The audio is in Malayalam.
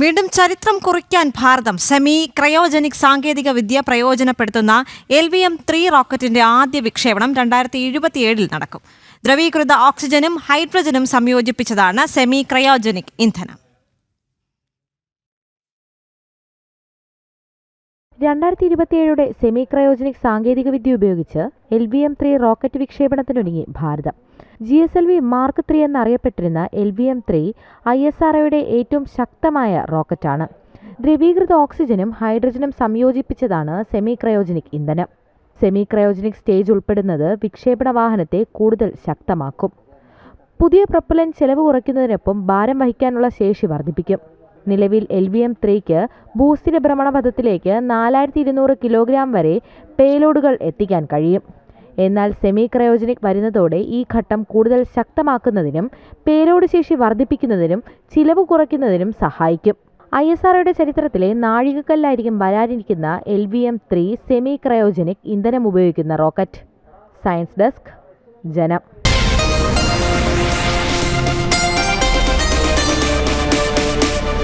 വീണ്ടും ചരിത്രം കുറിക്കാൻ ഭാരതം സെമി ക്രയോജനിക് സാങ്കേതിക വിദ്യ പ്രയോജനപ്പെടുത്തുന്ന LVM-3 റോക്കറ്റിന്റെ ആദ്യ വിക്ഷേപണം 2077 നടക്കും. ദ്രവീകൃത ഓക്സിജനും ഹൈഡ്രജനും സംയോജിപ്പിച്ചതാണ് സെമി ക്രയോജനിക് ഇന്ധനം. 2027 സെമി ക്രയോജനിക് സാങ്കേതികവിദ്യ ഉപയോഗിച്ച് LVM-3 റോക്കറ്റ് വിക്ഷേപണത്തിനൊരുങ്ങി ഭാരതം. GSLV മാർക്ക് 3 എന്നറിയപ്പെട്ടിരുന്ന LVM-3 ISROയുടെ ഏറ്റവും ശക്തമായ റോക്കറ്റാണ്. ദ്രവീകൃത ഓക്സിജനും ഹൈഡ്രജനും സംയോജിപ്പിച്ചതാണ് സെമി ക്രയോജനിക് ഇന്ധനം. സെമി ക്രയോജനിക് സ്റ്റേജ് ഉൾപ്പെടുന്നത് വിക്ഷേപണ വാഹനത്തെ കൂടുതൽ ശക്തമാക്കും. പുതിയ പ്രൊപ്പലന്റ് ചെലവ് കുറയ്ക്കുന്നതിനൊപ്പം ഭാരം വഹിക്കാനുള്ള ശേഷി വർദ്ധിപ്പിക്കും. നിലവിൽ LVM-3ക്ക് ഭൂസ്ഥിര ഭ്രമണപഥത്തിലേക്ക് 4200 കിലോഗ്രാം വരെ പേലോഡുകൾ എത്തിക്കാൻ കഴിയും. എന്നാൽ സെമി ക്രയോജനിക് വരുന്നതോടെ ഈ ഘട്ടം കൂടുതൽ ശക്തമാക്കുന്നതിനും പേലോഡ് ശേഷി വർദ്ധിപ്പിക്കുന്നതിനും ചിലവ് കുറയ്ക്കുന്നതിനും സഹായിക്കും. ISROയുടെ ചരിത്രത്തിലെ നാഴികക്കല്ലായിരിക്കും വരാനിരിക്കുന്ന LVM-3 സെമി ക്രയോജനിക് ഇന്ധനം ഉപയോഗിക്കുന്ന റോക്കറ്റ്. സയൻസ് ഡെസ്ക്, ജനം.